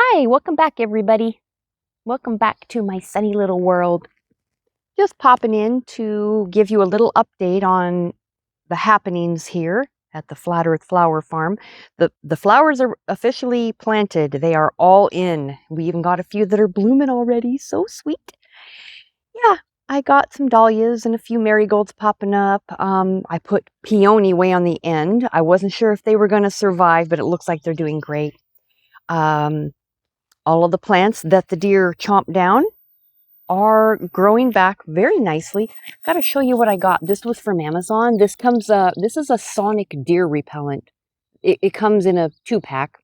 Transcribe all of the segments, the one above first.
Hi, welcome back, everybody. Welcome back to my sunny little world. Just popping in to give you a little update on the happenings here at the Flat Earth Flower Farm. The flowers are officially planted. They are all in. We even got a few that are blooming already. So sweet. Yeah, I got some dahlias and a few marigolds popping up. I put peony way on the end. I wasn't sure if they were going to survive, but it looks like they're doing great. All of the plants that the deer chomped down are growing back very nicely. Got to show you what I got. This was from Amazon. This is a sonic deer repellent. It comes in a 2-pack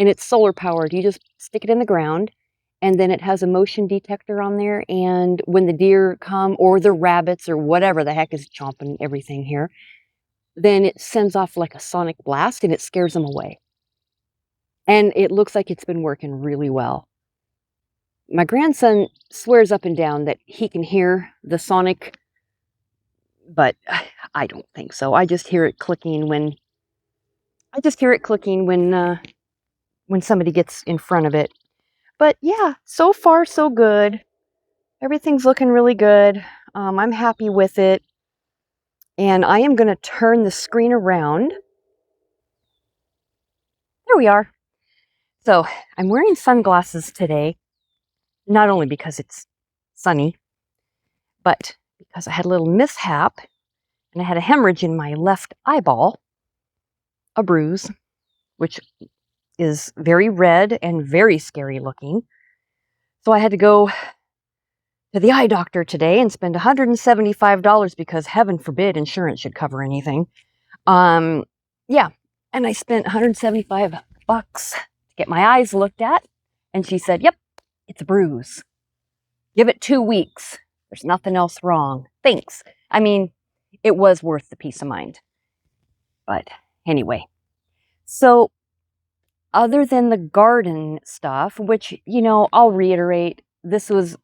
and it's solar powered. You just stick it in the ground and then it has a motion detector on there. And when the deer come or the rabbits or whatever the heck is chomping everything here, then it sends off like a sonic blast and it scares them away. And it looks like it's been working really well. My grandson swears up and down that he can hear the sonic, but I don't think so. I just hear it clicking when when somebody gets in front of it. But yeah, so far so good. Everything's looking really good. I'm happy with it. And I am going to turn the screen around. There we are. So I'm wearing sunglasses today, not only because it's sunny, but because I had a little mishap and I had a hemorrhage in my left eyeball, a bruise, which is very red and very scary looking. So I had to go to the eye doctor today and spend $175 because heaven forbid insurance should cover anything. Yeah, and I spent $175 to get my eyes looked at, and she said, "Yep, it's a bruise. Give it 2 weeks. There's nothing else wrong. Thanks." I mean, it was worth the peace of mind. But anyway, so other than the garden stuff, which, I'll reiterate, this is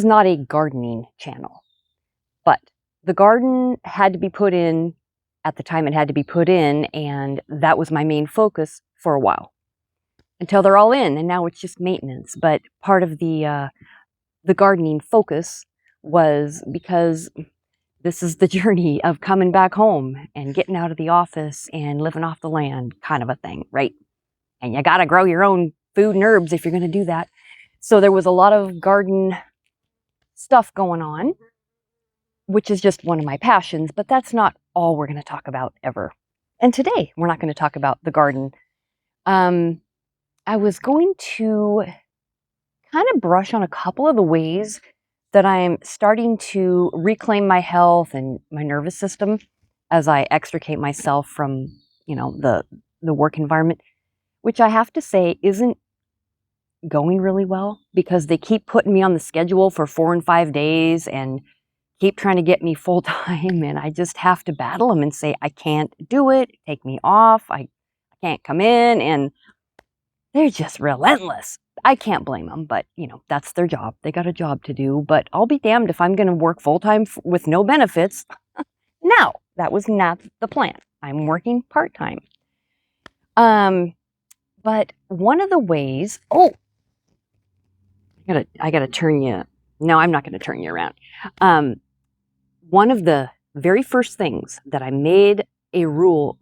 not a gardening channel, but the garden had to be put in at the time it had to be put in, and that was my main focus for a while until they're all in, and now it's just maintenance. But part of the gardening focus was because this is the journey of coming back home and getting out of the office and living off the land kind of a thing, right? And you got to grow your own food and herbs if you're going to do that. So there was a lot of garden stuff going on, which is just one of my passions, but that's not all we're going to talk about ever. And today, we're not going to talk about the garden. I was going to kind of brush on a couple of the ways that I'm starting to reclaim my health and my nervous system as I extricate myself from, the work environment, which I have to say isn't going really well because they keep putting me on the schedule for 4 and 5 days and keep trying to get me full time, and I just have to battle them and say, I can't do it, take me off, I can't come in, and they're just relentless. I can't blame them, but that's their job. They got a job to do, but I'll be damned if I'm going to work full time with no benefits. No, that was not the plan. I'm working part time. But one of the ways, I gotta turn you. No, I'm not going to turn you around. One of the very first things that I made a rule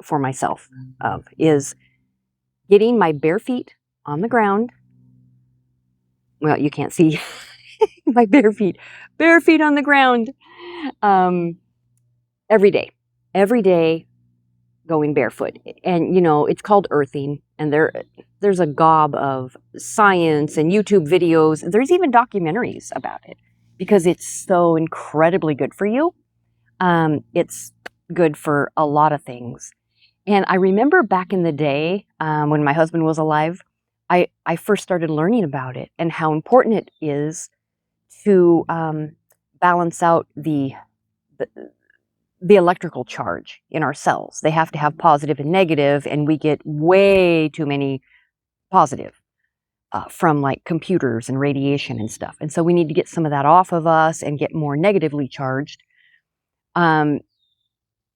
for myself of is getting my bare feet on the ground. Well, you can't see my bare feet on the ground, every day going barefoot. And, it's called earthing. And there's a gob of science and YouTube videos. There's even documentaries about it because it's so incredibly good for you. It's good for a lot of things. And I remember back in the day when my husband was alive, I first started learning about it and how important it is to balance out the electrical charge in our cells. They have to have positive and negative, and we get way too many positive from like computers and radiation and stuff. And so we need to get some of that off of us and get more negatively charged. And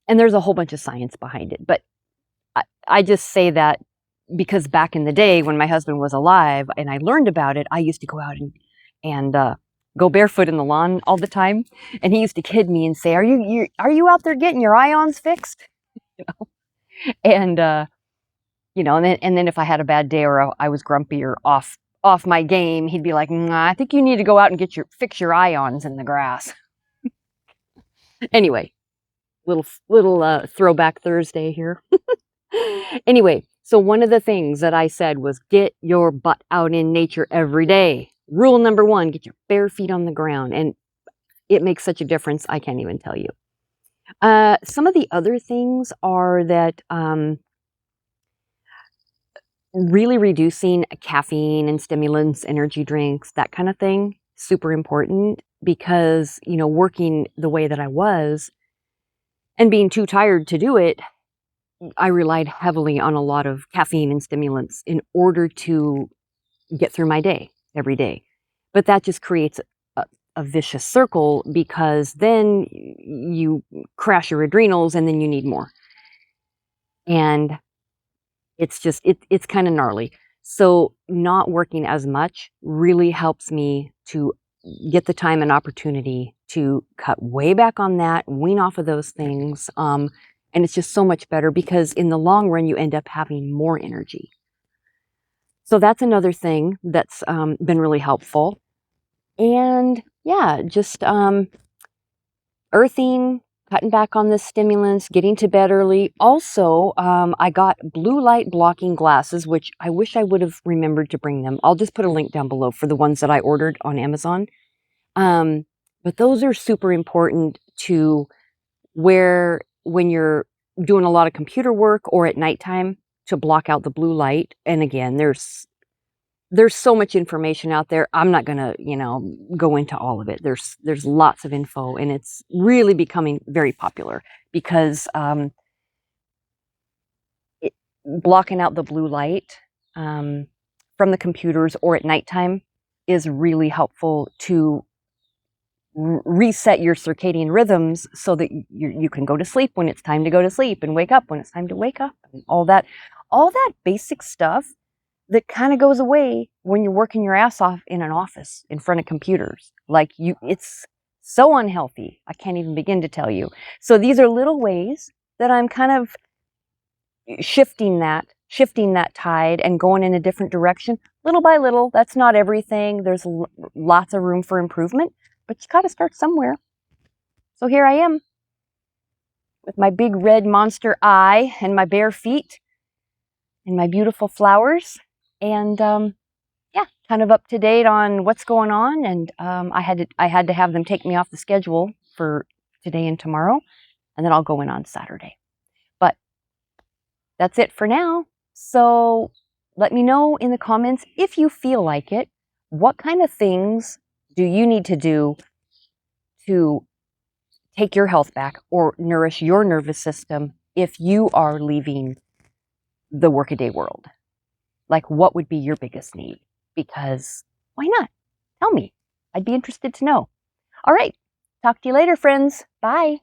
there's a whole bunch of science behind it. But I just say that because back in the day when my husband was alive and I learned about it, I used to go out and go barefoot in the lawn all the time. And he used to kid me and say, are you out there getting your ions fixed? And, and then if I had a bad day or I was grumpy or off my game, he'd be like, I think you need to go out and fix your ions in the grass. Anyway, little throwback Thursday here. Anyway, so one of the things that I said was get your butt out in nature every day. Rule number 1, get your bare feet on the ground. And it makes such a difference, I can't even tell you. Some of the other things are that really reducing caffeine and stimulants, energy drinks, that kind of thing, super important because, working the way that I was and being too tired to do it, I relied heavily on a lot of caffeine and stimulants in order to get through my day every day. But that just creates a vicious circle because then you crash your adrenals and then you need more. And it's just, it's kind of gnarly. So not working as much really helps me to get the time and opportunity to cut way back on that, wean off of those things. And it's just so much better because in the long run, you end up having more energy. So that's another thing that's been really helpful. And yeah, just earthing, cutting back on the stimulants, getting to bed early. Also, I got blue light blocking glasses, which I wish I would have remembered to bring them. I'll just put a link down below for the ones that I ordered on Amazon. But those are super important to wear when you're doing a lot of computer work or at nighttime to block out the blue light. And again, there's so much information out there. I'm not going to, go into all of it. There's lots of info and it's really becoming very popular because blocking out the blue light from the computers or at nighttime is really helpful to reset your circadian rhythms so that you can go to sleep when it's time to go to sleep and wake up when it's time to wake up and all that basic stuff that kind of goes away when you're working your ass off in an office in front of computers. It's so unhealthy. I can't even begin to tell you. So these are little ways that I'm kind of shifting that tide and going in a different direction little by little. That's not everything. There's lots of room for improvement, but you got to start somewhere. So here I am with my big red monster eye and my bare feet and my beautiful flowers. And yeah, kind of up to date on what's going on. And I had to have them take me off the schedule for today and tomorrow, and then I'll go in on Saturday. But that's it for now. So let me know in the comments if you feel like it. What kind of things do you need to do to take your health back or nourish your nervous system if you are leaving the workaday world? Like, what would be your biggest need? Because why not? Tell me. I'd be interested to know. All right. Talk to you later, friends. Bye.